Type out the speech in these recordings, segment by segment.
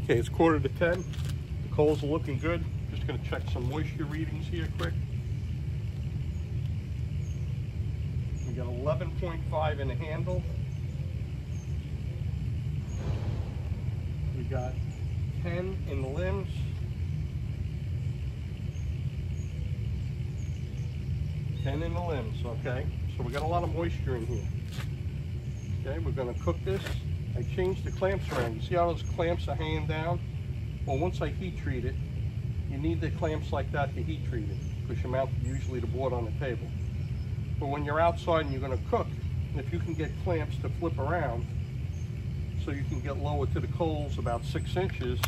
Okay, it's 9:45. The coals are looking good. Just gonna check some moisture readings here quick. We got 11.5 in the handle. We got 10 in the limbs. 10 in the limbs, okay? So we got a lot of moisture in here. Okay, we're gonna cook this. I changed the clamps around. You see how those clamps are hanging down? Well, once I heat treat it, you need the clamps like that to heat treat it, because you mount usually the board on the table. But when you're outside and you're gonna cook, if you can get clamps to flip around so you can get lower to the coals about 6 inches,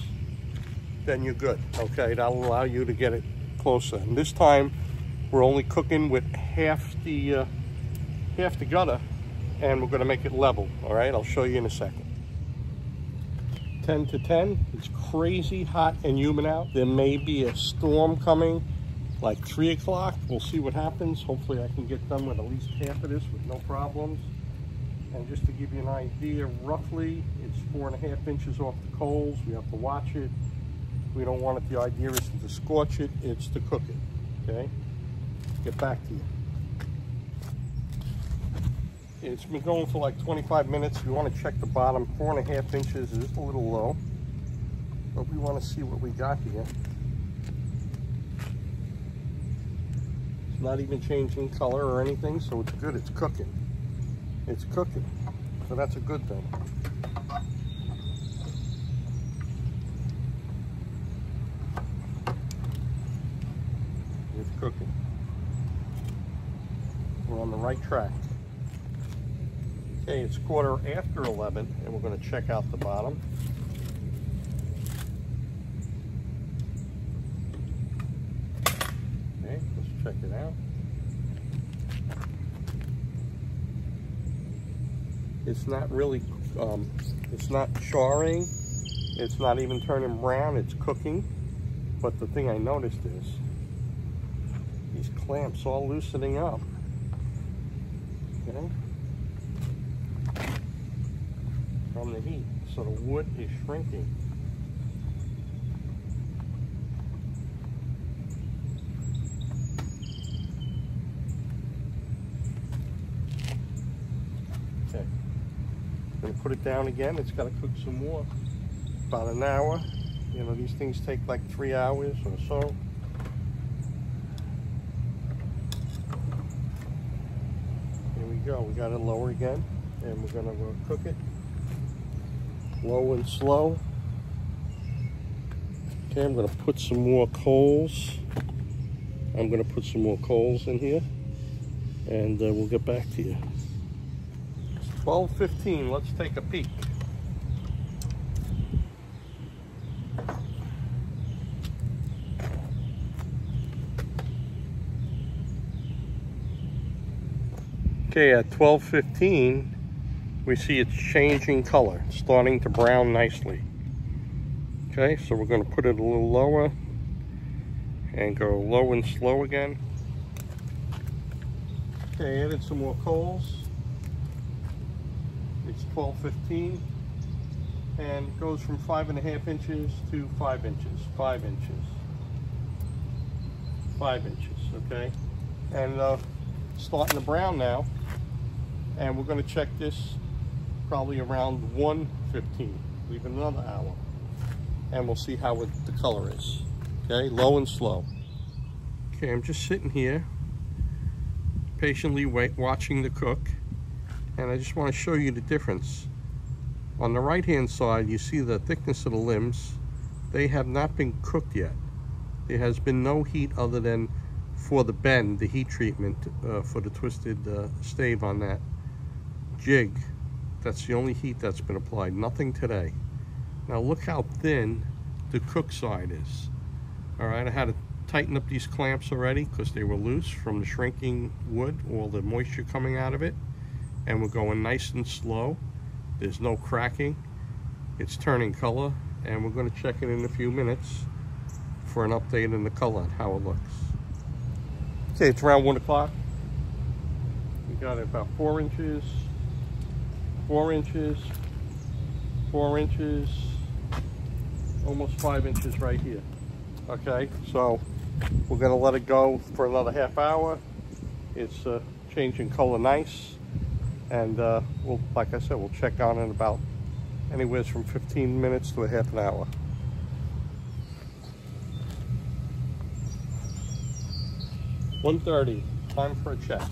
then you're good, okay? That'll allow you to get it closer. And this time, we're only cooking with half the gutter, and we're gonna make it level, all right? I'll show you in a second. 10 to 10, it's crazy hot and humid out. There may be a storm coming, like 3 o'clock. We'll see what happens. Hopefully I can get done with at least half of this with no problems. And just to give you an idea, roughly, it's 4.5 inches off the coals. We have to watch it. We don't want it, the idea isn't to scorch it, it's to cook it, okay? Get back to you. It's been going for like 25 minutes. We want to check the bottom. 4.5 inches is a little low, but we want to see what we got here. It's not even changing color or anything, so it's good. It's cooking. It's cooking, so that's a good thing. It's cooking. We're on the right track. Okay, it's 11:15, and we're going to check out the bottom. Okay, let's check it out. It's not really, it's not charring. It's not even turning brown. It's cooking. But the thing I noticed is these clamps all loosening up. Okay. From the heat, so the wood is shrinking. Okay, I'm gonna put it down again. It's got to cook some more, about an hour. You know, these things take like 3 hours or so. Here we go. We got it lower again, and we're gonna cook it. Low and slow. Okay, I'm gonna put some more coals. I'm gonna put some more coals in here, and we'll get back to you. It's 12:15. Let's take a peek. Okay, at 12:15. We see it's changing color, starting to brown nicely. Okay, so we're going to put it a little lower and go low and slow again. Okay, added some more coals. It's 12:15 and it goes from 5.5 inches to 5 inches, 5 inches, 5 inches, okay? And starting to brown now, and we're going to check this probably around 1:15, leave it another hour, and we'll see how the color is. Okay, low and slow. Okay, I'm just sitting here patiently watching the cook, and I just want to show you the difference. On the right hand side, you see the thickness of the limbs. They have not been cooked yet. There has been no heat other than for the bend, the heat treatment for the twisted stave on that jig. That's the only heat that's been applied, nothing today. Now look how thin the cook side is. All right, I had to tighten up these clamps already because they were loose from the shrinking wood, all the moisture coming out of it. And we're going nice and slow. There's no cracking. It's turning color, and we're going to check it in a few minutes for an update in the color and how it looks. Okay, it's around 1 o'clock. We got about 4 inches. 4 inches, 4 inches, almost 5 inches right here. Okay, so we're gonna let it go for another half hour. It's changing color nice, and we'll, like I said, we'll check on it in about anywhere from 15 minutes to a half an hour. (1:30), time for a check.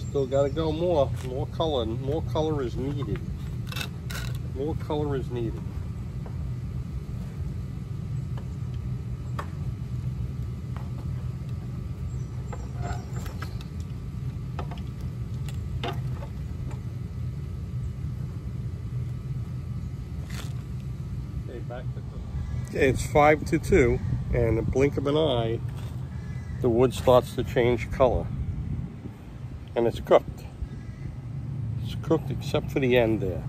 Still got to go more color. More color is needed. More color is needed. Okay, back to okay, it's 5 to 2, and in a blink of an eye, the wood starts to change color. And it's cooked. It's cooked except for the end there.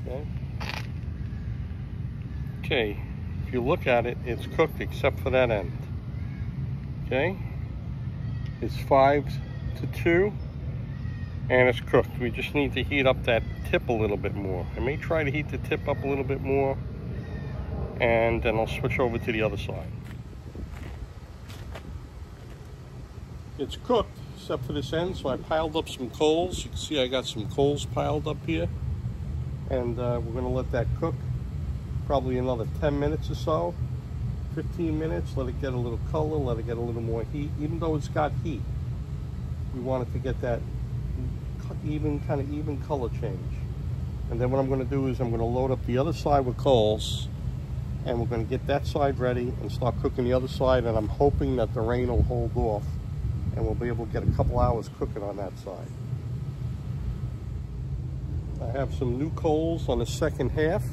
Okay. Okay, if you look at it, it's cooked except for that end. Okay. It's 5 to 2, and it's cooked. We just need to heat up that tip a little bit more. I may try to heat the tip up a little bit more, and then I'll switch over to the other side. It's cooked except for this end, so I piled up some coals. You can see I got some coals piled up here, and we're going to let that cook probably another 10 minutes or so, 15 minutes. Let it get a little color, let it get a little more heat. Even though it's got heat, we want it to get that even color change. And then what I'm going to do is I'm going to load up the other side with coals, and we're going to get that side ready and start cooking the other side, and I'm hoping that the rain will hold off and we'll be able to get a couple hours cooking on that side. I have some new coals on the second half,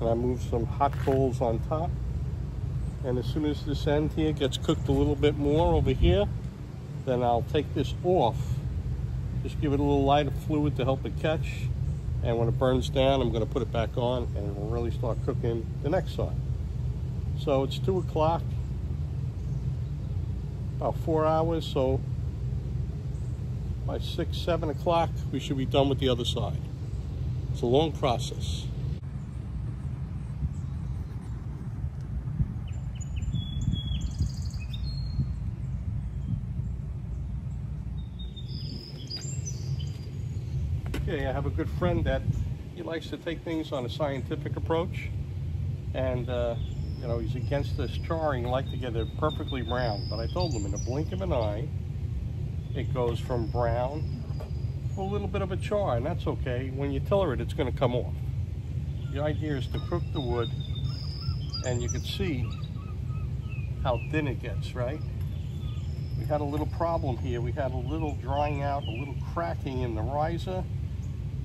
and I moved some hot coals on top. And as soon as this end here gets cooked a little bit more over here, then I'll take this off. Just give it a little lighter fluid to help it catch. And when it burns down, I'm going to put it back on, and we'll really start cooking the next side. So it's 2 o'clock. About 4 hours, so by 6, 7 o'clock, we should be done with the other side. It's a long process. Okay, I have a good friend that he likes to take things on a scientific approach, and you know, he's against this charring. He likes to get it perfectly brown. But I told him in a blink of an eye, it goes from brown to a little bit of a char, and that's okay. When you tiller it, it's going to come off. The idea is to cook the wood, and you can see how thin it gets, right? We had a little problem here. We had a little drying out, a little cracking in the riser,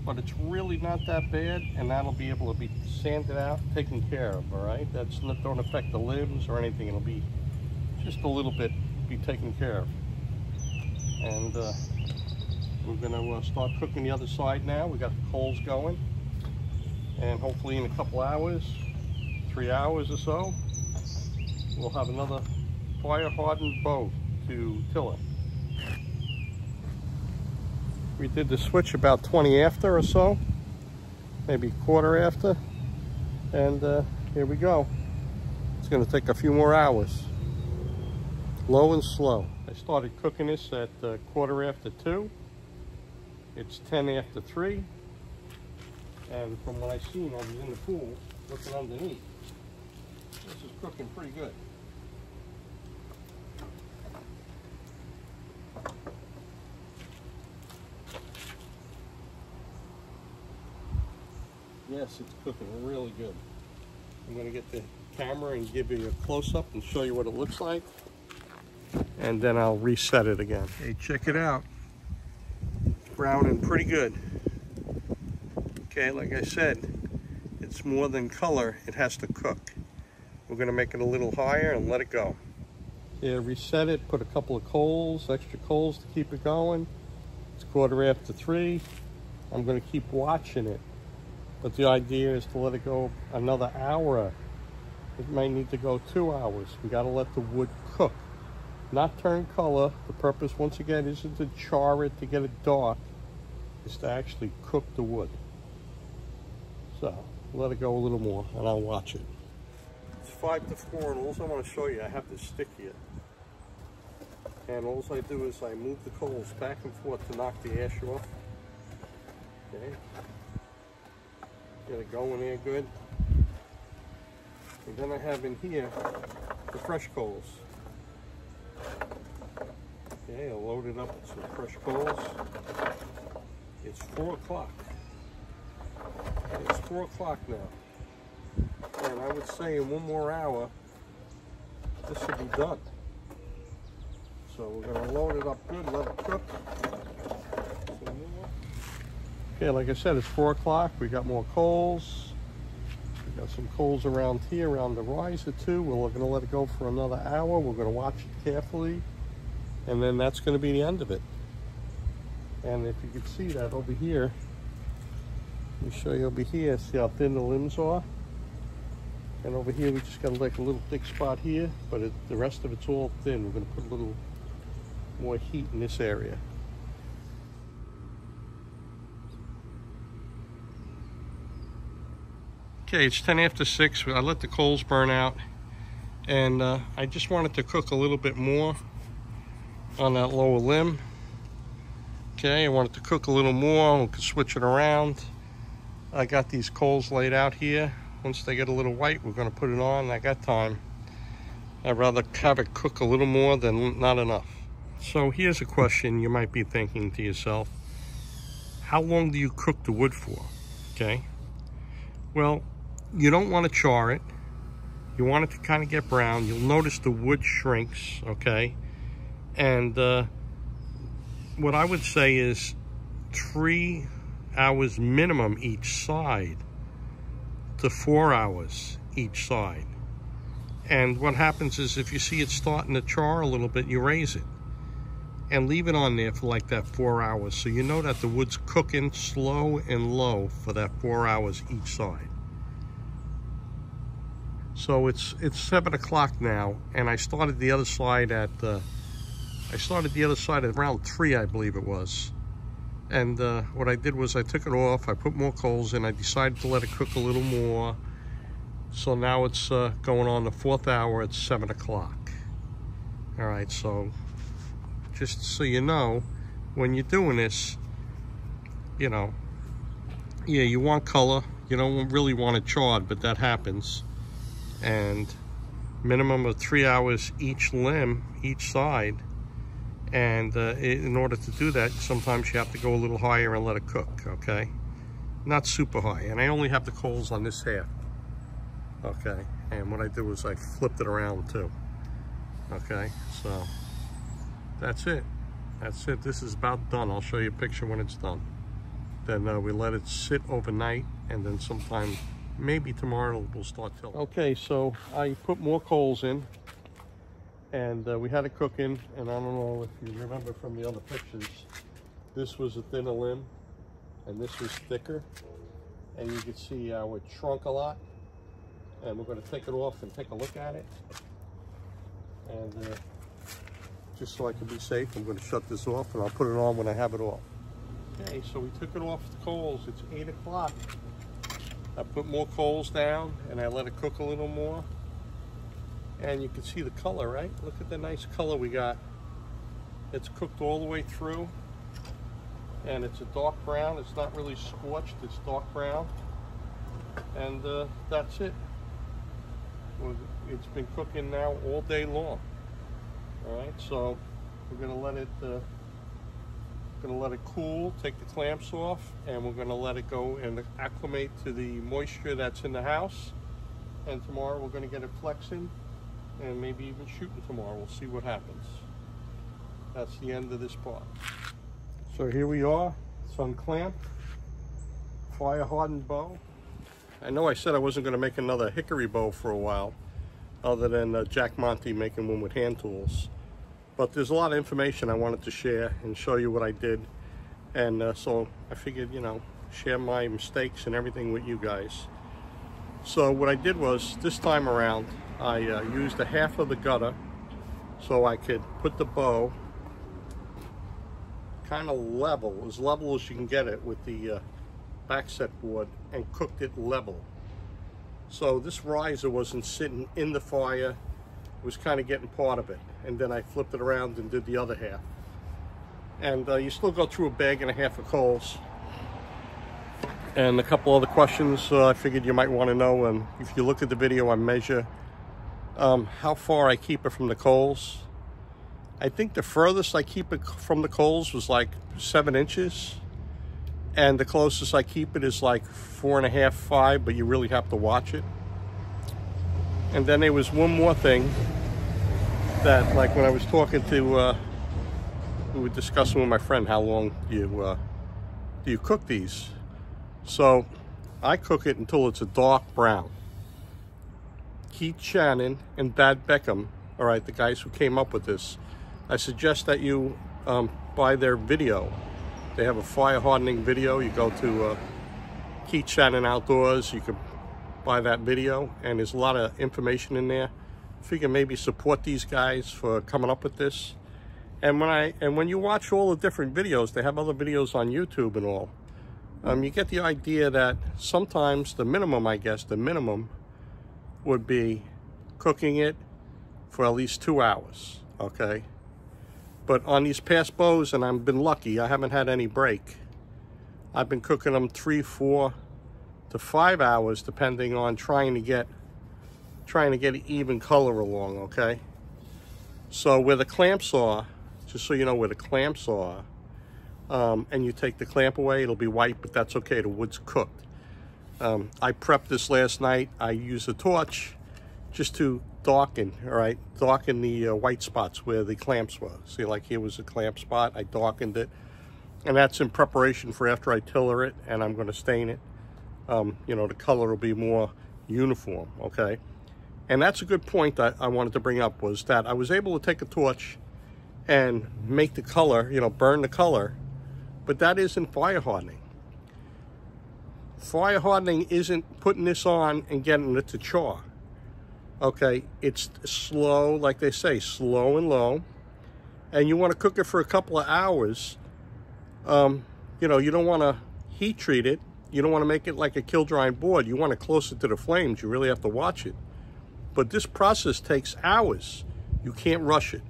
but it's really not that bad, and that'll be able to be sanded out, taken care of, all right? That's not, don't affect the limbs or anything. It'll be just a little bit be taken care of. And we're gonna start cooking the other side now. We got the coals going, and hopefully in a couple hours, 3 hours or so, we'll have another fire-hardened bow to tiller. We did the switch about 20 after or so, maybe quarter after, and here we go. It's going to take a few more hours. Low and slow. I started cooking this at quarter after 2. It's 10 after 3, and from what I seen, I was in the pool looking underneath. This is cooking pretty good. Yes, it's cooking really good. I'm going to get the camera and give you a close-up and show you what it looks like. And then I'll reset it again. Hey, check it out. It's browning pretty good. Okay, like I said, it's more than color. It has to cook. We're going to make it a little higher and let it go. Yeah, reset it, put a couple of coals, extra coals to keep it going. It's quarter after 3. I'm going to keep watching it But the idea is to let it go another hour. It might need to go 2 hours. We got to let the wood cook, not turn color. The purpose, once again, isn't to char it to get it dark. It's to actually cook the wood. So let it go a little more, and I'll watch it. It's 5 to 4, and all I want to show you, I have this stick here. And all I do is I move the coals back and forth to knock the ash off. Okay. Get it going there good. And then I have in here the fresh coals. Okay, I'll load it up with some fresh coals. It's 4 o'clock. It's 4 o'clock now. And I would say in 1 more hour, this should be done. So we're going to load it up good, let it cook. Some more. Okay, like I said, it's 4 o'clock. We got more coals. We got some coals around here, around the riser too. We're going to let it go for another hour. We're going to watch it carefully. And then that's going to be the end of it. And if you can see that over here, let me show you over here. See how thin the limbs are? And over here, we just got like a little thick spot here, but the rest of it's all thin. We're going to put a little more heat in this area. Okay, it's 10 after 6. I let the coals burn out, and I just wanted to cook a little bit more on that lower limb. Okay, I wanted to cook a little more. We could switch it around. I got these coals laid out here. Once they get a little white, we're going to put it on. I got time. I'd rather have it cook a little more than not enough. So here's a question you might be thinking to yourself. How long do you cook the wood for? Okay. Well, you don't want to char it. You want it to kind of get brown. You'll notice the wood shrinks, okay? And what I would say is 3 hours minimum each side to 4 hours each side. And what happens is if you see it starting to char a little bit, you raise it and leave it on there for like that 4 hours. So you know that the wood's cooking slow and low for that 4 hours each side. So it's 7 o'clock now, and I started the other side at around 3, I believe it was. And what I did was I took it off, I put more coals in, I decided to let it cook a little more. So now it's going on the 4th hour at 7 o'clock. All right, so just so you know, when you're doing this, you know, yeah, you want color. You don't really want it charred, but that happens. And minimum of 3 hours each limb, each side. And in order to do that, sometimes you have to go a little higher and let it cook, okay? Not super high. And I only have the coals on this half, okay? And what I did was I flipped it around too, okay? So that's it. That's it. This is about done. I'll show you a picture when it's done. Then we let it sit overnight, and then sometime, maybe tomorrow, we'll start tilting. Okay, so I put more coals in. And we had it cooking, and I don't know if you remember from the other pictures, this was a thinner limb, and this was thicker. And you can see how it shrunk a lot. And we're going to take it off and take a look at it. And just so I can be safe, I'm going to shut this off, and I'll put it on when I have it off. Okay, so we took it off the coals. It's 8 o'clock. I put more coals down, and I let it cook a little more. And you can see the color, right? Look at the nice color we got. It's cooked all the way through. And it's a dark brown. It's not really scorched. It's dark brown. And that's it. It's been cooking now all day long. All right, so we're gonna let it cool, take the clamps off, and we're gonna let it go and acclimate to the moisture that's in the house. And tomorrow we're gonna get it flexing, and maybe even shooting tomorrow. We'll see what happens. That's the end of this part. So here we are. It's unclamped. Fire hardened bow. I know I said I wasn't going to make another hickory bow for a while, other than Jack Monty making one with hand tools. But there's a lot of information I wanted to share and show you what I did. And so I figured, you know, share my mistakes and everything with you guys. So what I did was, this time around, I used a half of the gutter so I could put the bow kind of level as you can get it with the back set board, and cooked it level. So this riser wasn't sitting in the fire, it was kind of getting part of it. And then I flipped it around and did the other half. And you still go through a bag and a half of coals. And a couple other questions I figured you might want to know. And if you look at the video, I measure how far I keep it from the coals. I think the furthest I keep it from the coals was like 7 inches. And the closest I keep it is like 4.5, 5, but you really have to watch it. And then there was one more thing that, like when I was talking to, we were discussing with my friend, how long do you cook these? So I cook it until it's a dark brown. Keith Shannon and Dad Beckham, all right, the guys who came up with this, I suggest that you buy their video. They have a fire hardening video. You go to Keith Shannon Outdoors, you can buy that video, and there's a lot of information in there. Figure maybe support these guys for coming up with this. And when you watch all the different videos, they have other videos on YouTube and all. You get the idea that sometimes the minimum, I guess, the minimum would be cooking it for at least 2 hours, okay? But on these past bows, and I've been lucky, I haven't had any break. I've been cooking them 3, 4 to 5 hours, depending on trying to get even color along, okay? So where the clamps are, just so you know where the clamps are, and you take the clamp away, it'll be white, but that's okay, the wood's cooked. I prepped this last night. I used a torch just to darken, all right, darken the white spots where the clamps were. See, like here was a clamp spot, I darkened it, and that's in preparation for after I tiller it and I'm going to stain it. You know, the color will be more uniform, okay? And that's a good point that I wanted to bring up, was that I was able to take a torch and make the color, you know, burn the color, but that isn't fire hardening. Fire hardening isn't putting this on and getting it to char. Okay, it's slow, like they say, slow and low, and you want to cook it for a couple of hours. You know, you don't want to heat treat it. You don't want to make it like a kiln drying board. You want it closer to the flames. You really have to watch it. But this process takes hours. You can't rush it.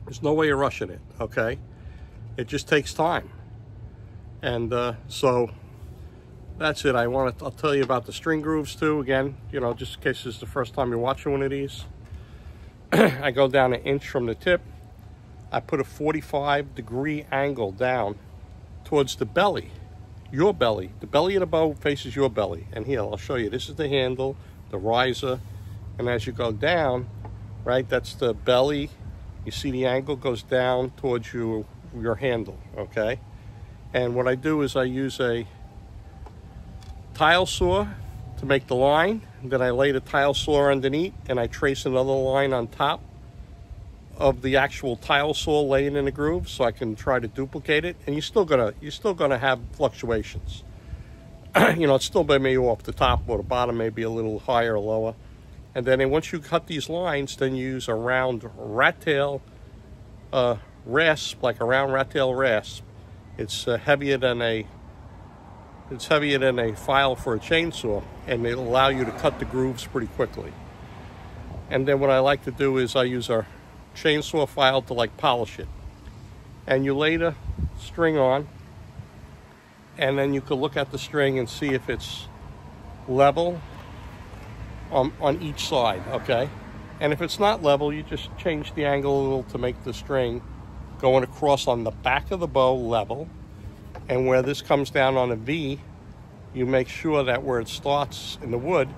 There's no way of rushing it, okay? It just takes time. And so that's it. I'll tell you about the string grooves too, again, you know, just in case this is the first time you're watching one of these. I go down 1 inch from the tip. I put a 45-degree angle down towards the belly, your belly. The belly of the bow faces your belly. And here, I'll show you. This is the handle, the riser. And as you go down, right, that's the belly. You see the angle goes down towards your handle, okay? And what I do is I use a tile saw to make the line. Then I lay the tile saw underneath and I trace another line on top of the actual tile saw laying in the groove, so I can try to duplicate it. And you're still gonna have fluctuations. You know, it's still maybe off the top or the bottom, maybe a little higher or lower. And then once you cut these lines, then you use a round rat tail rasp, like a round rat tail rasp. It's heavier than a file for a chainsaw, and it'll allow you to cut the grooves pretty quickly. And then what I like to do is I use a chainsaw file to like polish it. And you lay the string on, and then you can look at the string and see if it's level on each side, okay? And if it's not level, you just change the angle a little to make the string going across on the back of the bow level. And where this comes down on a V, you make sure that where it starts in the wood,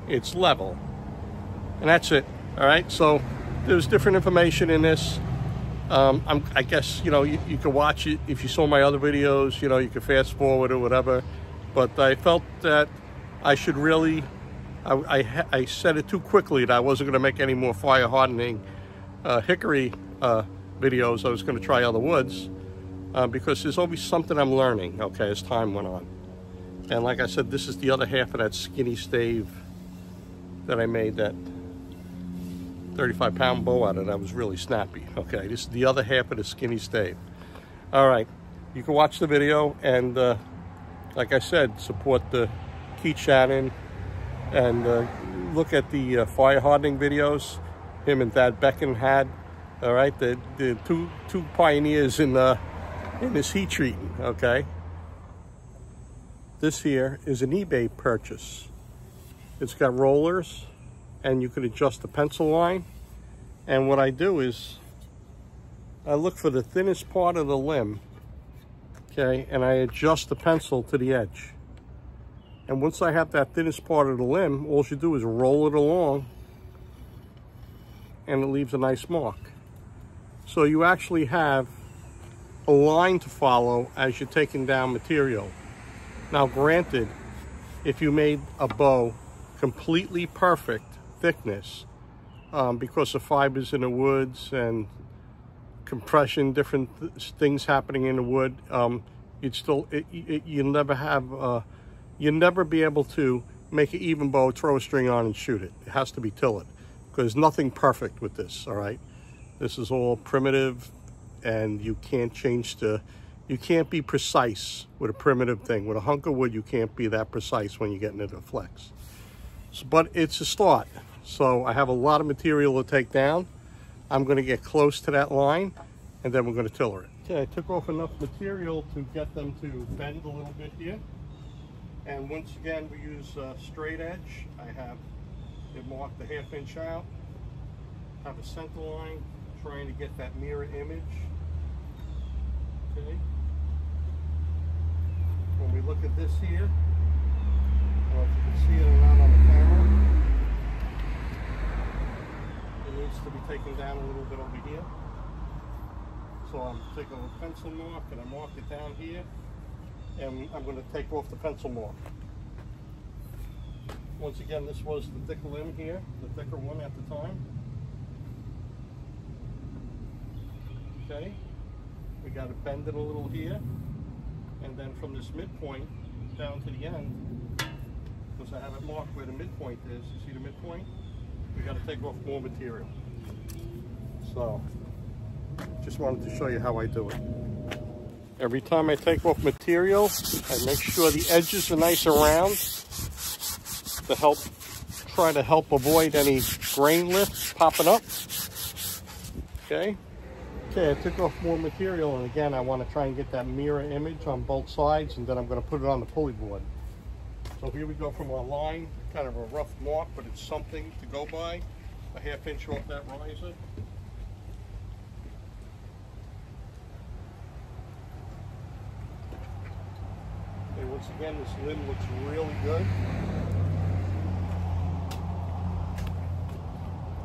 it's level. And that's it, all right? So there's different information in this. I guess, you know, you can watch it. If you saw my other videos, you know, you can fast forward or whatever. But I felt that I should really, I said it too quickly that I wasn't gonna make any more fire hardening hickory videos. I was gonna try other woods because there's always something I'm learning, okay, as time went on. And like I said, this is the other half of that skinny stave that I made that 35-pound bow out of. That was really snappy. Okay, this is the other half of the skinny stave. All right, you can watch the video, and like I said, support the Keith Shannon, and look at the fire hardening videos him and Thad Becken had. All right, the two pioneers in this heat treating. Okay, this here is an eBay purchase. It's got rollers, and you can adjust the pencil line. And what I do is I look for the thinnest part of the limb, okay, and I adjust the pencil to the edge. And once I have that thinnest part of the limb, all you do is roll it along, and it leaves a nice mark. So you actually have a line to follow as you're taking down material. Now granted, if you made a bow completely perfect thickness, because of fibers in the woods and compression, different things happening in the wood, you'll never be able to make an even bow, throw a string on and shoot it. It has to be tillered, because there's nothing perfect with this. All right, this is all primitive, and you can't be precise with a primitive thing. With a hunk of wood, you can't be that precise when you get into the flex. But it's a start. So I have a lot of material to take down. I'm going to get close to that line, and then we're going to tiller it. Okay, I took off enough material to get them to bend a little bit here. And once again, we use straight edge. I have it marked a 1/2 inch out. Have a center line, trying to get that mirror image. Okay. When we look at this here, I don't know if you can see it or not on the camera, it needs to be taken down a little bit over here. So I'm taking a pencil mark and I mark it down here, and I'm going to take off the pencil mark. Once again, this was the thick limb here, the thicker one at the time. Okay, we got to bend it a little here, and then from this midpoint down to the end, because I have it marked where the midpoint is, you see the midpoint? We got to take off more material. So, just wanted to show you how I do it. Every time I take off material, I make sure the edges are nice and round to try to help avoid any grain lifts popping up. Okay. Okay, I took off more material, and again, I want to try and get that mirror image on both sides, and then I'm going to put it on the pulley board. So here we go from our line, kind of a rough mark, but it's something to go by. A 1/2 inch off that riser. Okay, once again, this limb looks really good.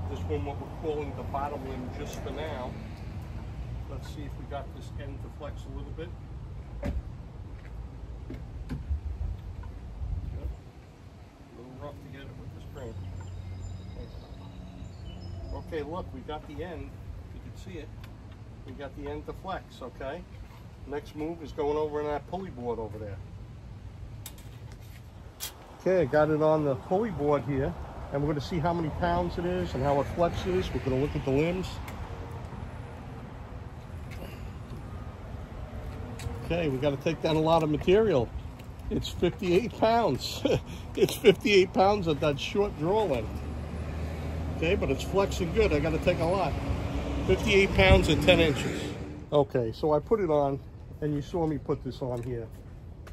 This one, what we're calling the bottom limb just for now. Let's see if we got this end to flex a little bit. Yep. A little rough to get it with the spring. Okay, look, we got the end. You can see it. We got the end to flex, okay? Next move is going over on that pulley board over there. Okay, I got it on the pulley board here, and we're going to see how many pounds it is and how it flexes. We're going to look at the limbs. Okay, we got to take down a lot of material. It's 58 pounds. It's 58 pounds at that short draw length. Okay, but it's flexing good. I got to take a lot. 58 pounds at 10 inches. Okay, so I put it on, and you saw me put this on here.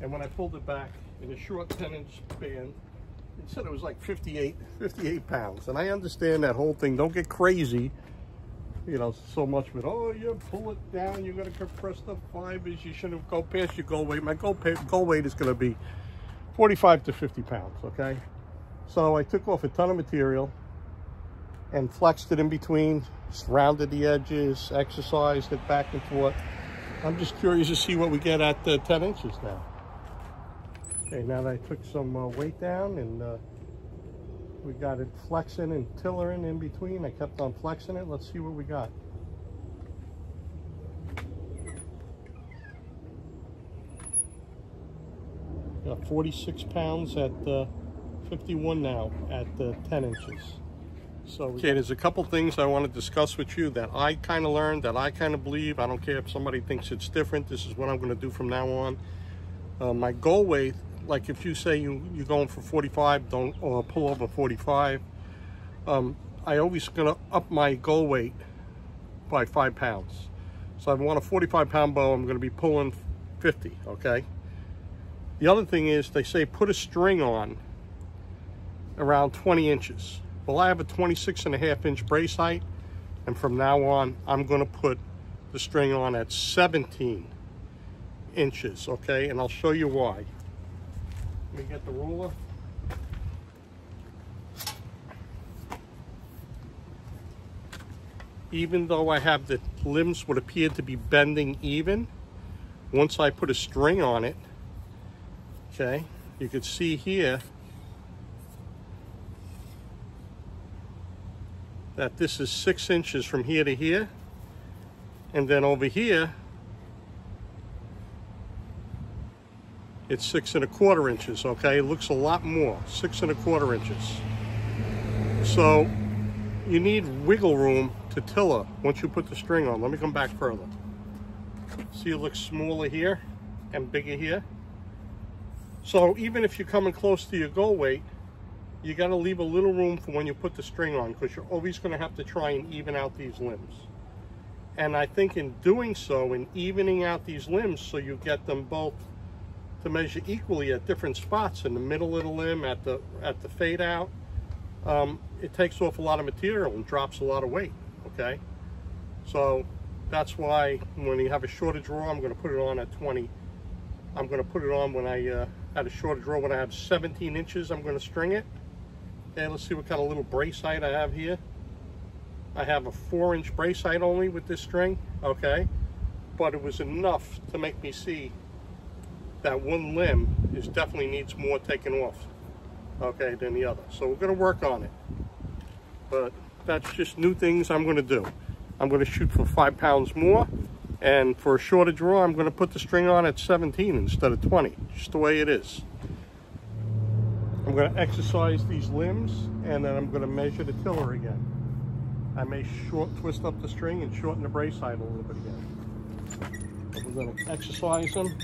And when I pulled it back in a short 10-inch span, it said it was like 58 pounds. And I understand that whole thing. Don't get crazy, you know, so much with, oh, you pull it down, you're going to compress the fibers, you shouldn't go past your goal weight. My goal weight is going to be 45 to 50 pounds, okay? So I took off a ton of material and flexed it in between, rounded the edges, exercised it back and forth. I'm just curious to see what we get at 10 inches now. Okay, now that I took some weight down, and we got it flexing and tillering in between. I kept on flexing it. Let's see what we got. Got 46 pounds at 51 now at 10 inches. So okay, there's a couple things I want to discuss with you that I kind of learned, that I kind of believe. I don't care if somebody thinks it's different. This is what I'm going to do from now on. My goal weight, like if you say you're going for 45, don't pull over 45. I always going to up my goal weight by 5 pounds. So if I want a 45-pound bow, I'm going to be pulling 50, okay? The other thing is they say put a string on around 20 inches. Well, I have a 26.5-inch brace height, and from now on, I'm going to put the string on at 17 inches, okay? And I'll show you why. Let me get the ruler. Even though I have the limbs would appear to be bending even, once I put a string on it, okay, you can see here that this is 6 inches from here to here, and then over here it's 6 1/4 inches. Okay, it looks a lot more, 6 1/4 inches. So you need wiggle room to tiller once you put the string on. Let me come back further. See, it looks smaller here and bigger here. So even if you're coming close to your goal weight, you got to leave a little room for when you put the string on, because you're always going to have to try and even out these limbs. And I think in doing so, in evening out these limbs, so you get them both to measure equally at different spots, in the middle of the limb, at the fade out, it takes off a lot of material and drops a lot of weight, okay? So that's why when you have a shorter draw, I'm going to put it on at 20. I'm going to put it on when I at a shorter draw, when I have 17 inches, I'm going to string it. Okay, let's see what kind of little brace height I have here. I have a 4-inch brace height only with this string, okay? But it was enough to make me see that one limb definitely needs more taken off, okay, than the other. So we're going to work on it. But that's just new things I'm going to do. I'm going to shoot for 5 pounds more, and for a shorter draw, I'm going to put the string on at 17 instead of 20, just the way it is. I'm going to exercise these limbs, and then I'm going to measure the tiller again. I may twist up the string and shorten the brace height a little bit again. But we're going to exercise them.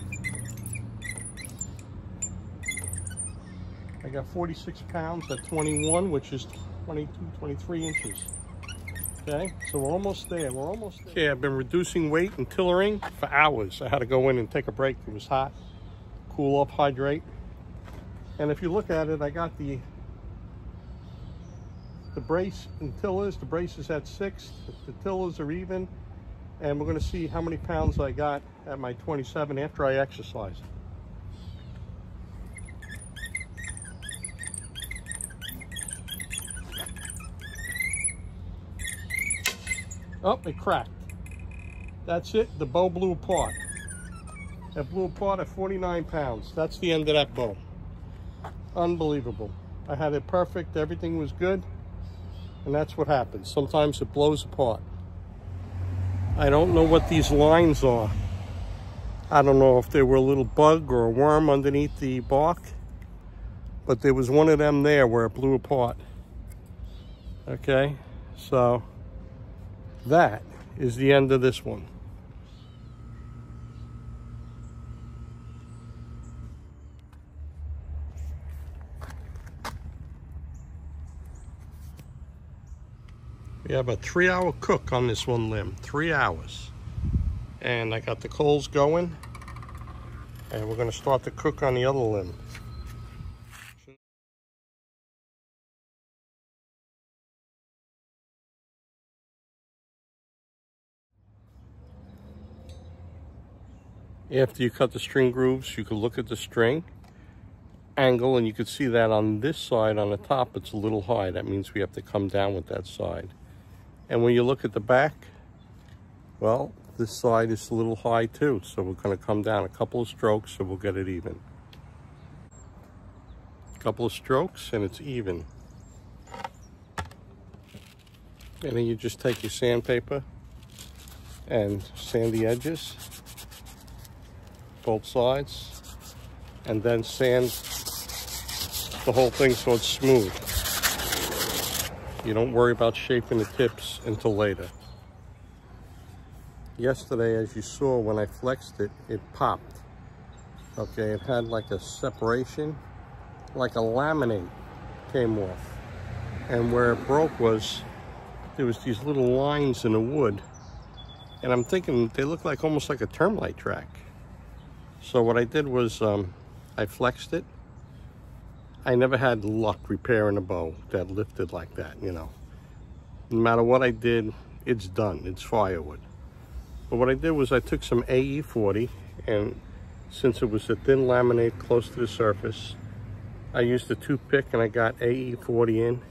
I got 46 pounds at 21, which is 22, 23 inches. Okay, so we're almost there. We're almost there. Okay, I've been reducing weight and tillering for hours. I had to go in and take a break. It was hot. Cool off, hydrate. And if you look at it, I got the brace and tillers. The brace is at 6. The tillers are even. And we're going to see how many pounds I got at my 27 after I exercise. Oh, it cracked. That's it. The bow blew apart. It blew apart at 49 pounds. That's the end of that bow. Unbelievable. I had it perfect. Everything was good. And that's what happens. Sometimes it blows apart. I don't know what these lines are. I don't know if they were a little bug or a worm underneath the bark. But there was one of them there where it blew apart. Okay, so that is the end of this one. We have a 3-hour cook on this one limb, 3 hours. And I got the coals going, and we're going to start the cook on the other limb. After you cut the string grooves, you can look at the string angle, and you can see that on this side, on the top, it's a little high. That means we have to come down with that side. And when you look at the back, well, this side is a little high too. So we're going to come down a couple of strokes so we'll get it even. A couple of strokes and it's even. And then you just take your sandpaper and sand the edges, both sides. and then sand the whole thing so it's smooth. You don't worry about shaping the tips until later. Yesterday, as you saw, when I flexed it, it popped. Okay, it had like a separation, like a laminate came off. And where it broke was, there was these little lines in the wood. And I'm thinking they look like almost like a termite track. So what I did was, I flexed it. I never had luck repairing a bow that lifted like that, you know. No matter what I did, it's done, it's firewood. But what I did was I took some AE40, and since it was a thin laminate close to the surface, I used a toothpick and I got AE40 in.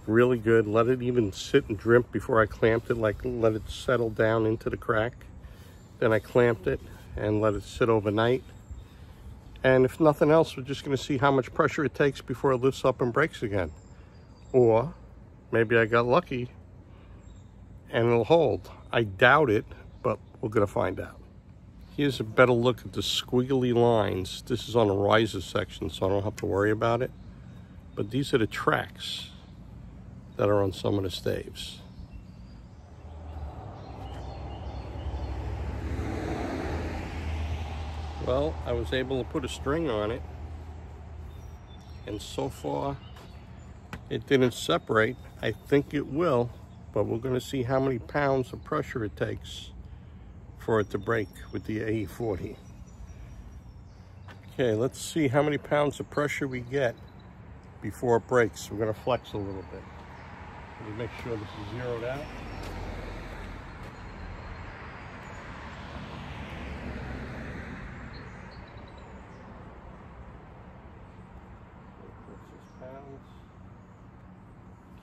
Really good, let it even sit and drip before I clamped it, like let it settle down into the crack. Then I clamped it and let it sit overnight. And if nothing else, we're just gonna see how much pressure it takes before it lifts up and breaks again. Or maybe I got lucky and it'll hold. I doubt it, but we're gonna find out. Here's a better look at the squiggly lines. This is on the riser section, so I don't have to worry about it. But these are the tracks that are on some of the staves. Well, I was able to put a string on it, and so far it didn't separate. I think it will, but we're going to see how many pounds of pressure it takes for it to break with the AE40. Okay, let's see how many pounds of pressure we get before it breaks. We're going to flex a little bit. Let me make sure this is zeroed out.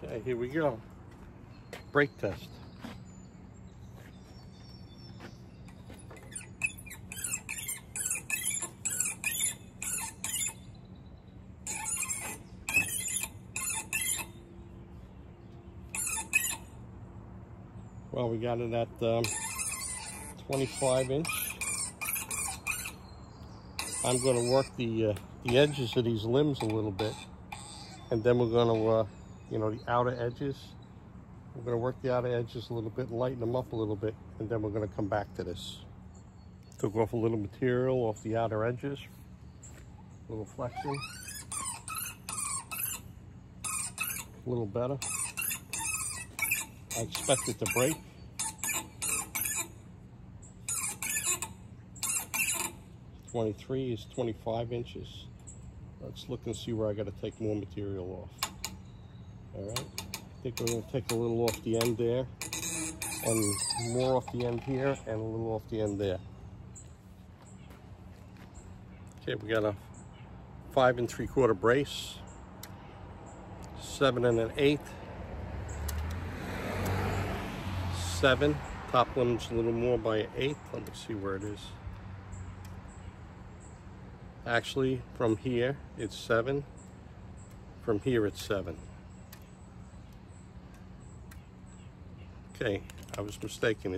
Okay, here we go. Break test. Well, we got it at 25 inch. I'm going to work the edges of these limbs a little bit, and then we're going to, you know, the outer edges. We're going to work the outer edges a little bit, lighten them up a little bit, and then we're going to come back to this. Took off a little material off the outer edges, a little flexing, a little better. I expect it to break. .23 is 25 inches. Let's look and see where I got to take more material off. All right, I think we're going to take a little off the end there, and more off the end here, and a little off the end there. Okay, we got a 5 3/4 brace, 7 1/8. 7, top limb's a little more by 1/8. Let me see where it is. Actually, from here it's 7. From here it's 7. Okay, I was mistaken.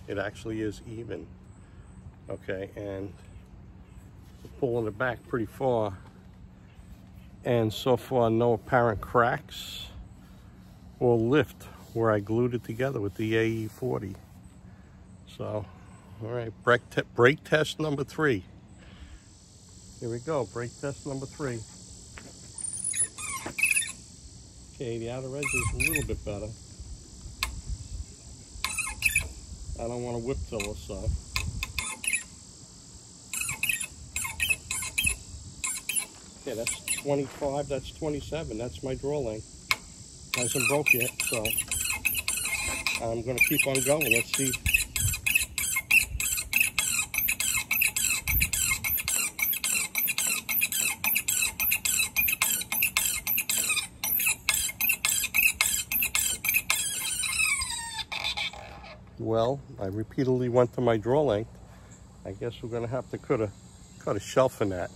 It actually is even. Okay, and pulling it back pretty far, and so far no apparent cracks or lift where I glued it together with the AE40. So, all right, brake test number 3. Here we go, brake test number 3. Okay, the outer edge is a little bit better. I don't want to whip till it, so. Okay, that's 25, that's 27, that's my draw length. Hasn't broke yet, so I'm going to keep on going. Let's see. Well, I repeatedly went to my draw length. I guess we're going to have to cut a shelf in that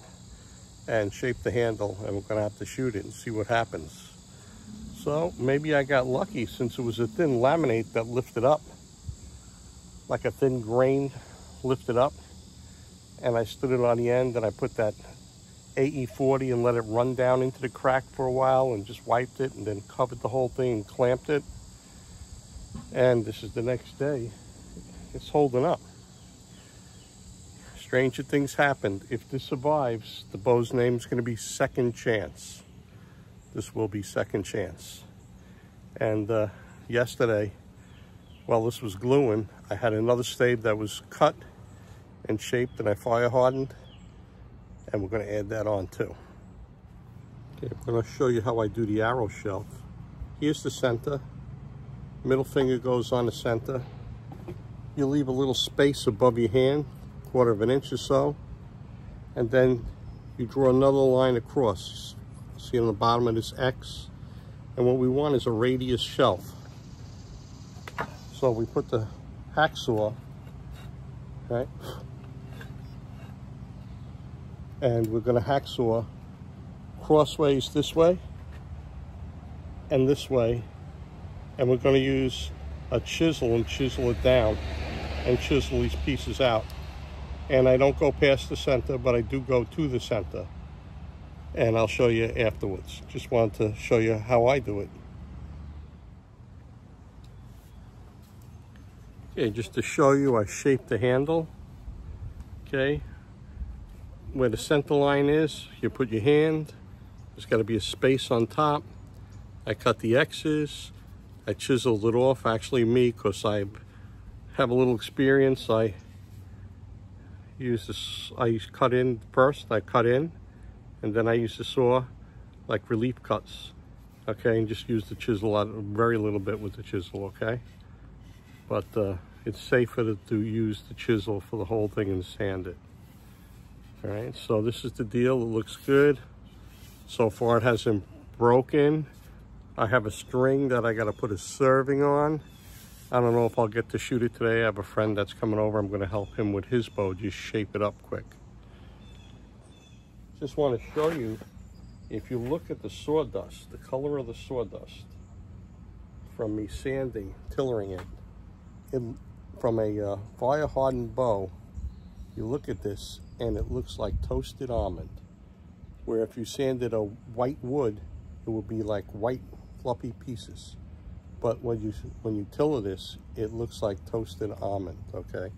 and shape the handle, and we're going to have to shoot it and see what happens. So maybe I got lucky, since it was a thin laminate that lifted up, like a thin grain lifted up, and I stood it on the end and I put that AE40 and let it run down into the crack for a while and just wiped it and then covered the whole thing and clamped it. And this is the next day. It's holding up. Stranger things happened. If this survives, the bow's name is going to be Second Chance. This will be Second Chance. And yesterday, while this was gluing, I had another stave that was cut and shaped and I fire hardened. And we're going to add that on too. Okay, I'm going to show you how I do the arrow shelf. Here's the center. Middle finger goes on the center. You leave a little space above your hand, 1/4 of an inch or so, and then you draw another line across. See on the bottom of this X? And what we want is a radius shelf. So we put the hacksaw, right? And we're going to hacksaw crossways this way and this way. And we're going to use a chisel and chisel it down and chisel these pieces out. And I don't go past the center, but I do go to the center. And I'll show you afterwards. Just wanted to show you how I do it. Okay, just to show you, I shaped the handle. Okay, where the center line is, you put your hand. There's got to be a space on top. I cut the X's. I chiseled it off. Actually, me, because I have a little experience. I use this. I cut in first. I cut in, and then I use the saw, like relief cuts. Okay, and just use the chisel out very little bit with the chisel. Okay, but it's safer to use the chisel for the whole thing and sand it. All right, so this is the deal. It looks good. So far, it hasn't broken. I have a string that I got to put a serving on. I don't know if I'll get to shoot it today. I have a friend that's coming over. I'm going to help him with his bow, just shape it up quick. Just want to show you, if you look at the sawdust, the color of the sawdust from me sanding, tillering it from a fire hardened bow, you look at this and it looks like toasted almond. Where if you sanded a white wood, it would be like white fluffy pieces. But when you tiller this, it looks like toasted almond, okay?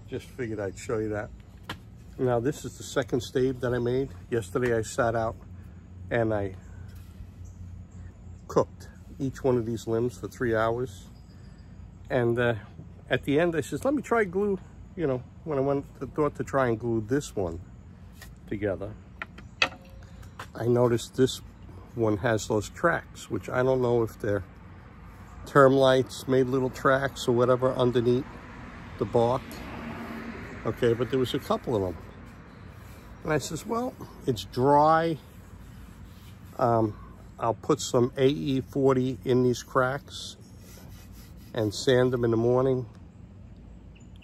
Just figured I'd show you that. Now this is the second stave that I made. Yesterday I sat out and I cooked each one of these limbs for 3 hours. And at the end I says, let me try glue, you know, when I thought to try and glue this one together. I noticed this one has those tracks, which I don't know if they're termites made little tracks or whatever underneath the bark. Okay, but there was a couple of them. And I says, well, it's dry. I'll put some AE40 in these cracks and sand them in the morning.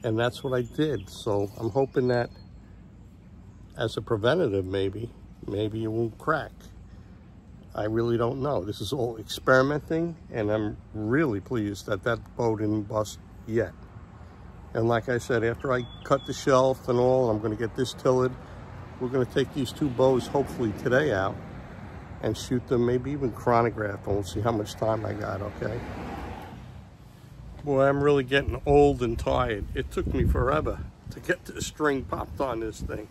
And that's what I did. So I'm hoping that as a preventative, maybe it won't crack. I really don't know. This is all experimenting, and I'm really pleased that that bow didn't bust yet. And like I said, after I cut the shelf and all, I'm going to get this tillered. We're going to take these two bows hopefully today out and shoot them, maybe even chronograph, and we'll see how much time I got, okay? Boy, I'm really getting old and tired. It took me forever to get the string popped on this thing.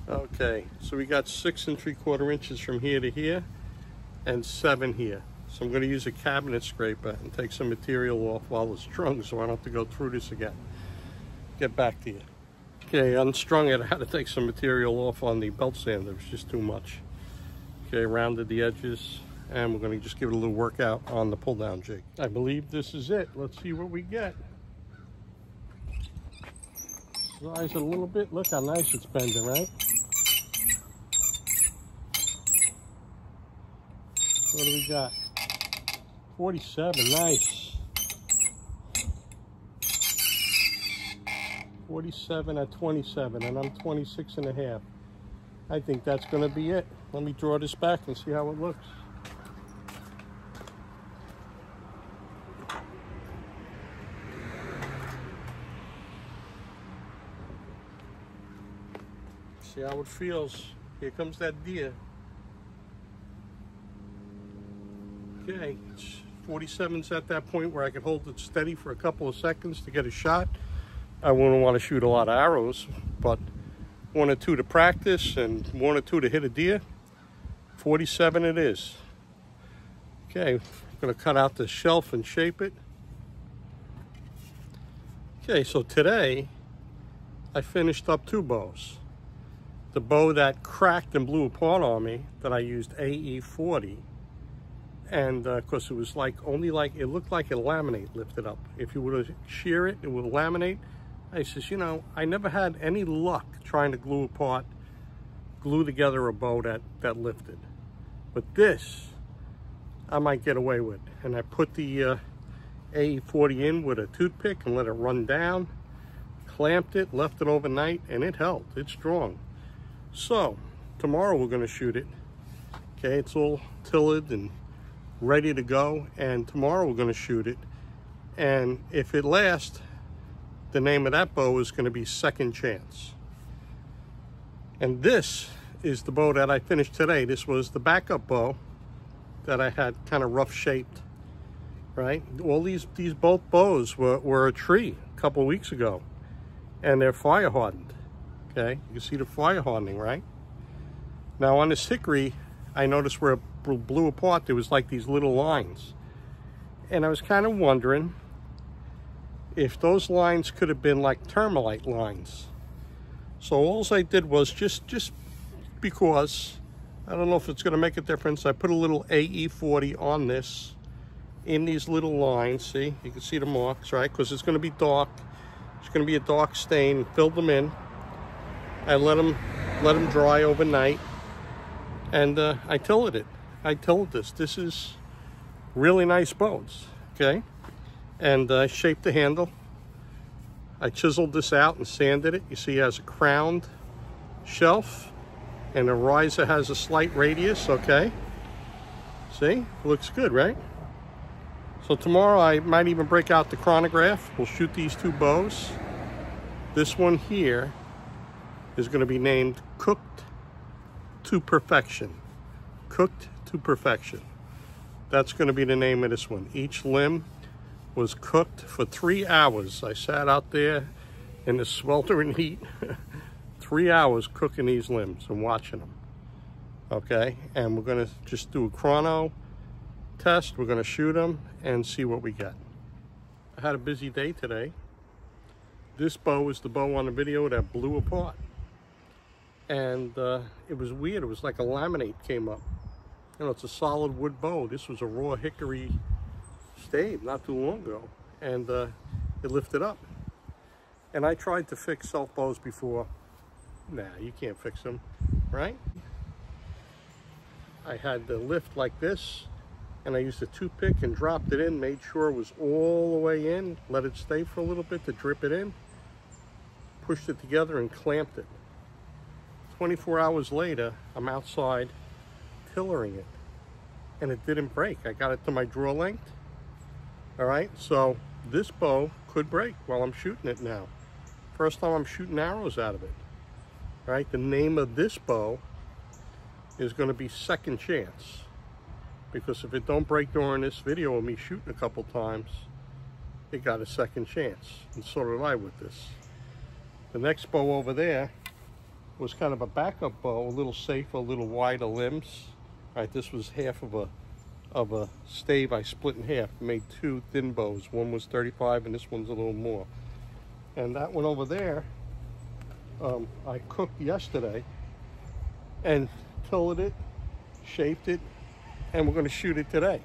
Okay, so we got 6 3/4 inches from here to here and 7 here. So I'm going to use a cabinet scraper and take some material off while it's strung so I don't have to go through this again. Get back to you. Okay, unstrung it. I had to take some material off on the belt sander. It was just too much. Okay, rounded the edges, and we're going to just give it a little workout on the pull down jig. I believe this is it. Let's see what we get. Rise it a little bit. Look how nice it's bending, right? What do we got? 47, nice. 47 at 27, and I'm 26 and a half. I think that's gonna be it. Let me draw this back and see how it looks. See how it feels. Here comes that deer. Okay, it's 47's at that point where I can hold it steady for a couple of seconds to get a shot. I wouldn't want to shoot a lot of arrows, but 1 or 2 to practice and 1 or 2 to hit a deer. 47 it is. Okay, I'm going to cut out the shelf and shape it. Okay, so today I finished up 2 bows. The bow that cracked and blew apart on me, that I used AE40, and of course it was like it looked like a laminate lifted up. If you were to shear it, it would laminate. I says, you know, I never had any luck trying to glue together a bow that lifted. But this, I might get away with. And I put the AE40 in with a toothpick and let it run down, clamped it, left it overnight, and it held. It's strong. So tomorrow we're going to shoot it. Okay, it's all tilled and ready to go, and tomorrow we're going to shoot it. And if it lasts, the name of that bow is going to be Second Chance. And this is the bow that I finished today. This was the backup bow that I had kind of rough shaped, right? All these both bows were a tree a couple of weeks ago, and they're fire hardened. Okay, you can see the fire hardening, right? Now on this hickory, I noticed where it blew apart, there was like these little lines. And I was kind of wondering if those lines could have been like termalite lines. So all I did was just because, I don't know if it's gonna make a difference, I put a little AE40 on this, in these little lines. See, you can see the marks, right? Because it's gonna be dark. It's gonna be a dark stain. Filled them in. I let them dry overnight, and I tilled it. I tilled this. This is really nice bows, okay? And I shaped the handle. I chiseled this out and sanded it. You see it has a crowned shelf, and the riser has a slight radius, okay? See, looks good, right? So tomorrow I might even break out the chronograph. We'll shoot these 2 bows. This one here is going to be named Cooked to Perfection. Cooked to Perfection. That's going to be the name of this one. Each limb was cooked for 3 hours. I sat out there in the sweltering heat 3 hours cooking these limbs and watching them. Okay, and we're going to just do a chrono test. We're going to shoot them and see what we get. I had a busy day today. This bow is the bow on the video that blew apart. And it was weird. It was like a laminate came up. You know, it's a solid wood bow. This was a raw hickory stave not too long ago. And it lifted up. And I tried to fix self bows before. Nah, you can't fix them, right? I had the lift like this, and I used a toothpick and dropped it in, made sure it was all the way in, let it stay for a little bit to drip it in, pushed it together and clamped it. 24 hours later, I'm outside tillering it, and it didn't break. I got it to my draw length. All right, so this bow could break while I'm shooting it now. First time I'm shooting arrows out of it. All right, the name of this bow is going to be Second Chance, because if it don't break during this video of me shooting a couple times, it got a second chance, and so did I with this. The next bow over there was kind of a backup bow, a little safer, a little wider limbs. All right, this was half of a stave I split in half, made 2 thin bows. One was 35 and this one's a little more. And that one over there, I cooked yesterday and tilled it, shaped it, and we're going to shoot it today.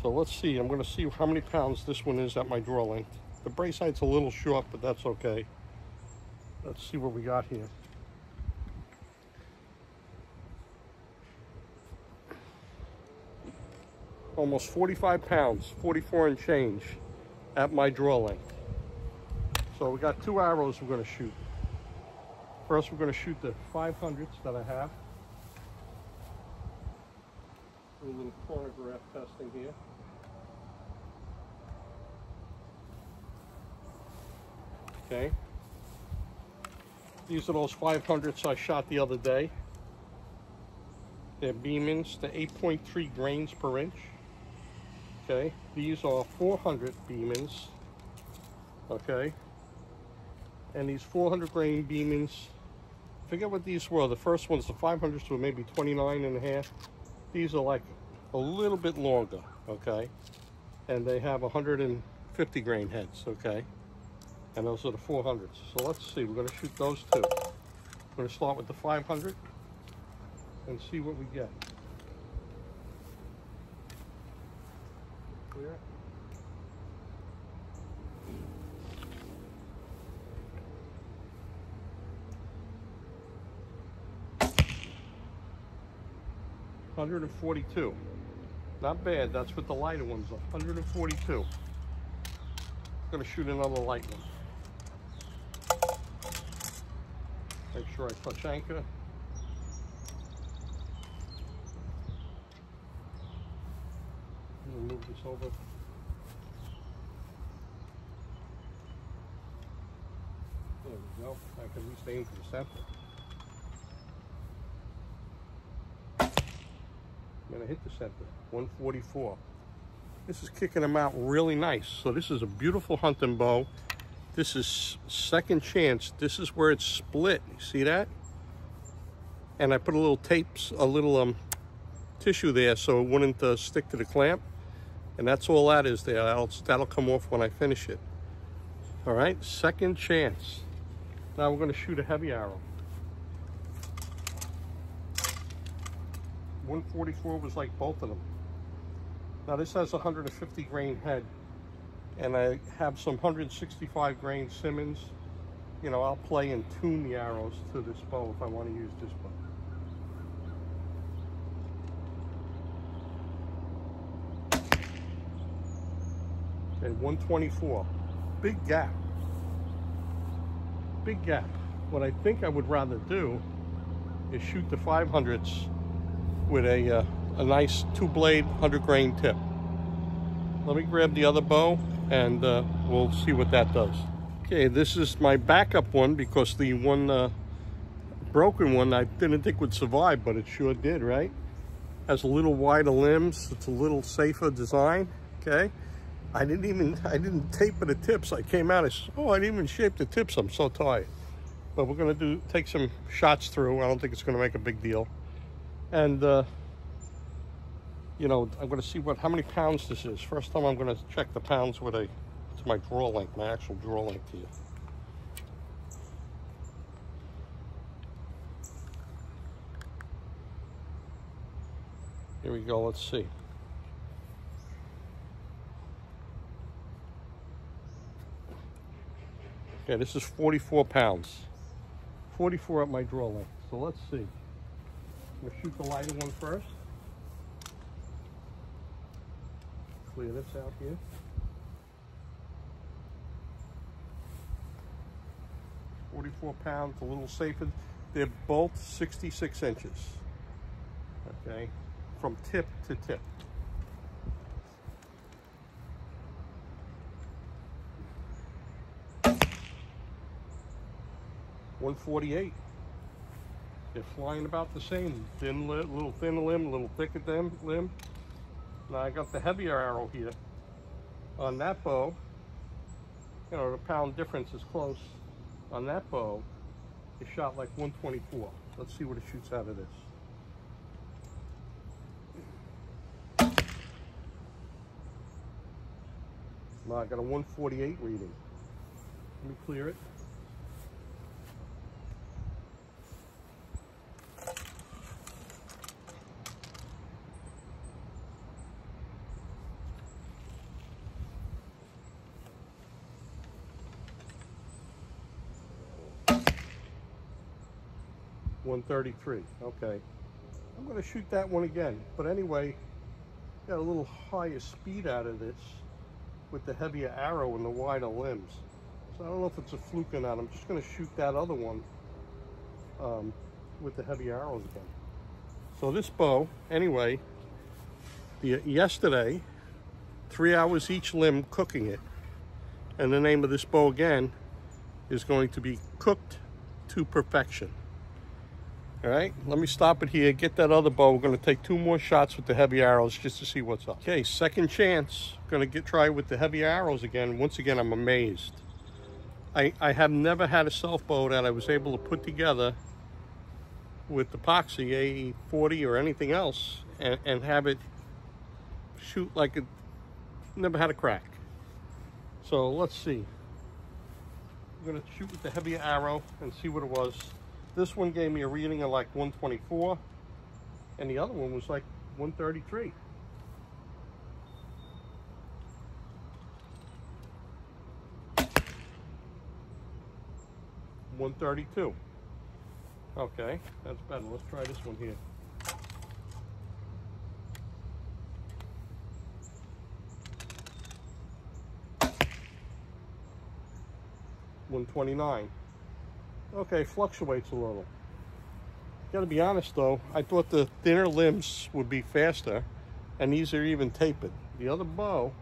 So let's see. I'm going to see how many pounds this one is at my draw length. The brace height's a little short, but that's okay. Let's see what we got here. Almost 45 pounds, 44 and change at my draw length. So we got 2 arrows we're going to shoot. First, we're going to shoot the 500s that I have. Do a little chronograph testing here. Okay. These are those 500s I shot the other day. They're Beemans. They're 8.3 grains per inch. Okay, these are 400 Beemans. Okay, and these 400 grain Beemans, I forget what these were. The first ones, the 500s, were maybe 29.5. These are like a little bit longer. Okay, and they have 150 grain heads. Okay, and those are the 400s. So let's see. We're going to shoot those two. We're going to start with the 500 and see what we get. Clear. $142. Not bad. That's what the lighter ones are. 142. I'm going to shoot another light one. Make sure I touch anchor. Move this over. There we go. I can at least aim for the center. I'm gonna hit the center. 144. This is kicking them out really nice. So this is a beautiful hunting bow. This is second chance. This is where it's split. You see that? And I put a little tissue there so it wouldn't stick to the clamp. And that's all that is there. That'll come off when I finish it. All right, second chance. Now we're going to shoot a heavy arrow. 144 was like both of them. Now this has 150 grain head, and I have some 165 grain Simmons. You know, I'll play and tune the arrows to this bow if I want to use this bow. Okay, 124. Big gap. Big gap. What I think I would rather do is shoot the 500s with a nice 2-blade 100 grain tip. Let me grab the other bow and we'll see what that does. Okay, this is my backup one because the one broken one I didn't think would survive, but it sure did, right? Has a little wider limbs. It's a little safer design. Okay, I didn't taper the tips. I came out as, oh, I didn't even shape the tips. I'm so tired. But we're gonna take some shots through. I don't think it's gonna make a big deal. And you know, I'm gonna see how many pounds this is. First time I'm gonna check the pounds with to my draw length, my actual draw length here. Here we go, let's see. Okay, this is 44 pounds. 44 at my draw length. So let's see. I'm gonna shoot the lighter one first. Clear this out here. £44, a little safer. They're both 66 inches. Okay, from tip to tip. $148. They're flying about the same. Thin, little thin limb, a little thicker limb. Now I got the heavier arrow here. On that bow, you know, the pound difference is close. On that bow, it shot like 124. Let's see what it shoots out of this. Now I got a 148 reading. Let me clear it. $133. Okay, I'm going to shoot that one again. But anyway, got a little higher speed out of this with the heavier arrow and the wider limbs. So I don't know if it's a fluke or not. I'm just going to shoot that other one with the heavy arrows again. So this bow, anyway, yesterday, 3 hours each limb cooking it. And the name of this bow again is going to be Cooked to Perfection. All right, let me stop it here, get that other bow. We're gonna take 2 more shots with the heavy arrows just to see what's up. Okay, second chance. Gonna try with the heavy arrows again. Once again, I'm amazed. I have never had a self bow that I was able to put together with epoxy, A40 or anything else, and have it shoot like it never had a crack. So let's see. I'm gonna shoot with the heavy arrow and see what it was. This one gave me a reading of like 124, and the other one was like 133. $132. Okay, that's better. Let's try this one here. $129. Okay, fluctuates a little. Gotta be honest though, I thought the thinner limbs would be faster, and these are even tapered. The other bow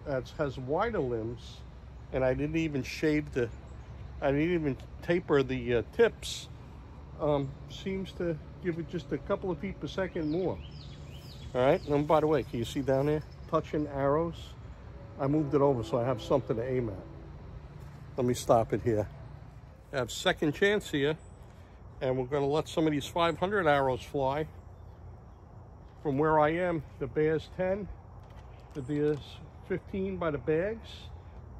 has wider limbs, and I didn't even taper the tips. Seems to give it just a couple of feet per second more. All right, and by the way, can you see down there, touching arrows? I moved it over so I have something to aim at. Let me stop it here. I have second chance here, and we're gonna let some of these 500 arrows fly. From where I am, the bear's 10, the deer's 15 by the bags,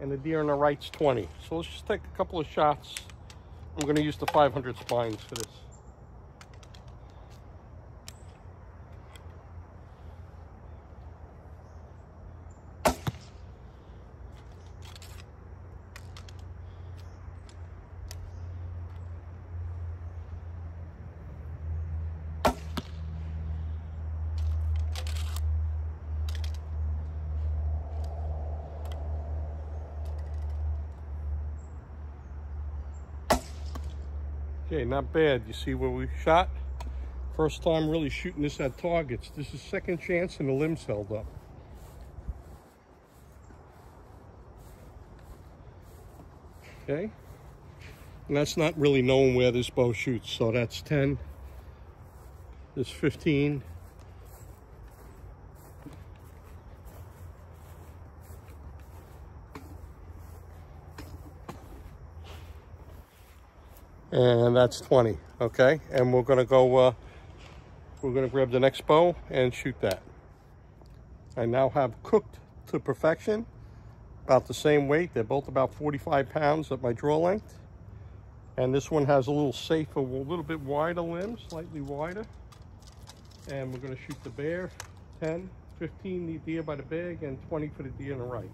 and the deer on the right's 20. So let's just take a couple of shots. I'm gonna use the 500 spines for this. Okay, not bad. You see where we shot? First time really shooting this at targets. This is second chance and the limbs held up. Okay. And that's not really knowing where this bow shoots. So that's 10. This 15. And that's 20, okay? And we're gonna go, we're gonna grab the next bow and shoot that. I now have cooked to perfection, about the same weight. They're both about 45 pounds at my draw length. And this one has a little safer, a little bit wider limbs, slightly wider. And we're gonna shoot the bear, 10, 15 the deer by the bag, and 20 for the deer on the right.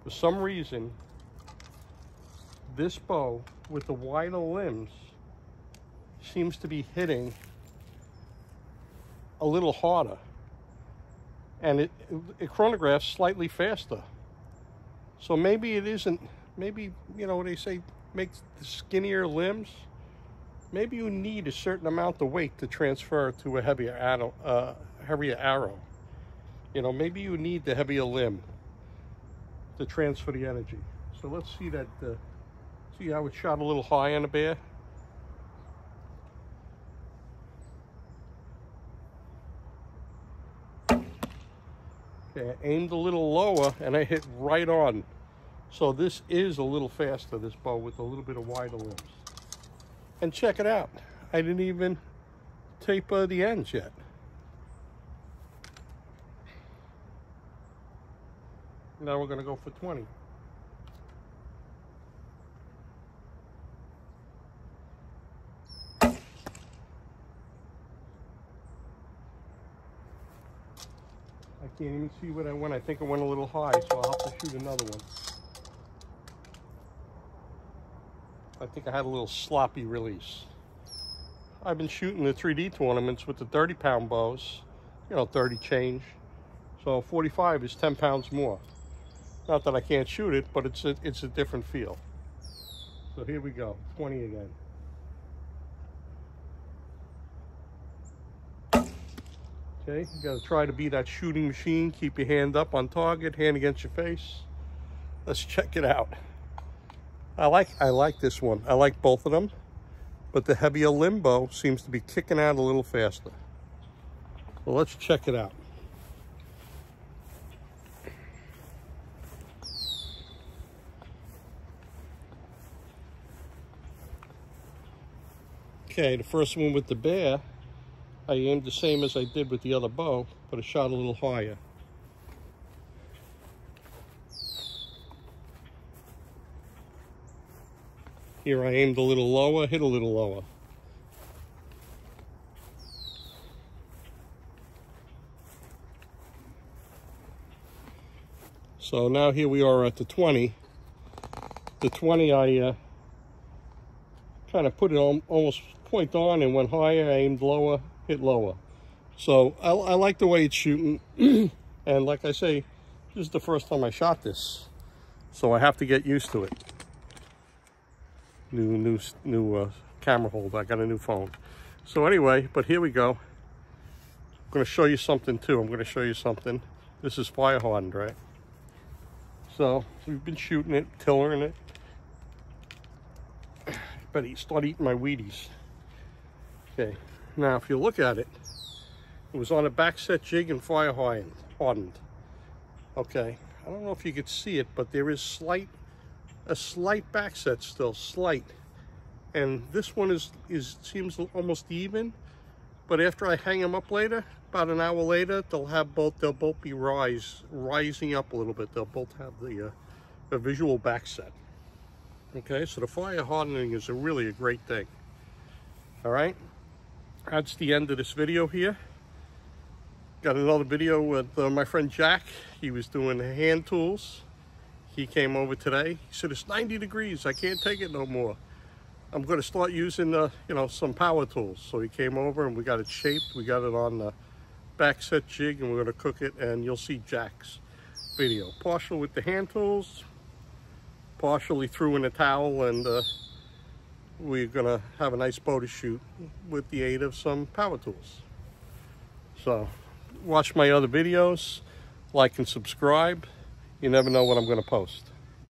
For some reason, this bow with the wider limbs seems to be hitting a little harder, and it chronographs slightly faster. So maybe it isn't, maybe, you know, they say make the skinnier limbs. Maybe you need a certain amount of weight to transfer to a heavier arrow. You know, maybe you need the heavier limb to transfer the energy. So let's see that, see how it shot a little high on the bear? Okay, I aimed a little lower and I hit right on. So this is a little faster, this bow, with a little bit of wider limbs. And check it out, I didn't even taper the ends yet. Now we're gonna go for 20. I can't even see what I went. I think I went a little high, so I'll have to shoot another one. I think I had a little sloppy release. I've been shooting the 3D tournaments with the 30-pound bows, you know, 30 change. So 45 is 10 pounds more. Not that I can't shoot it, but it's a different feel. So here we go, 20 again. Okay, you gotta try to be that shooting machine. Keep your hand up on target, hand against your face. Let's check it out. I like this one. I like both of them, but the heavier limbo seems to be kicking out a little faster. Well, let's check it out. Okay, the first one with the bear, I aimed the same as I did with the other bow, but I shot a little higher. Here I aimed a little lower, hit a little lower. So now here we are at the 20. The 20 I kind of put it on, almost point on and went higher, aimed lower, hit lower. So I like the way it's shooting. And like I say, this is the first time I shot this, so I have to get used to it. New camera holder. I got a new phone. So anyway, but here we go. I'm going to show you something too. I'm going to show you something. This is fire hardened, right? So we've been shooting it, tillering it. But he started eating my Wheaties. Okay, now if you look at it, it was on a back set jig and fire hardened. Okay, I don't know if you could see it, but there is a slight back set still, slight. And this one seems almost even, but after I hang them up later, about an hour later, they'll both be rising up a little bit. They'll both have the visual back set. Okay, so the fire hardening is really a great thing. All right, that's the end of this video here. Got another video with my friend Jack. He was doing hand tools. He came over today. He said, it's 90 degrees. I can't take it no more. I'm going to start using, some power tools. So he came over and we got it shaped. We got it on the back set jig and we're going to cook it, and you'll see Jack's video. Partial with the hand tools, partially threw in a towel, and we're going to have a nice bow to shoot with the aid of some power tools. So watch my other videos, like and subscribe. You never know what I'm going to post.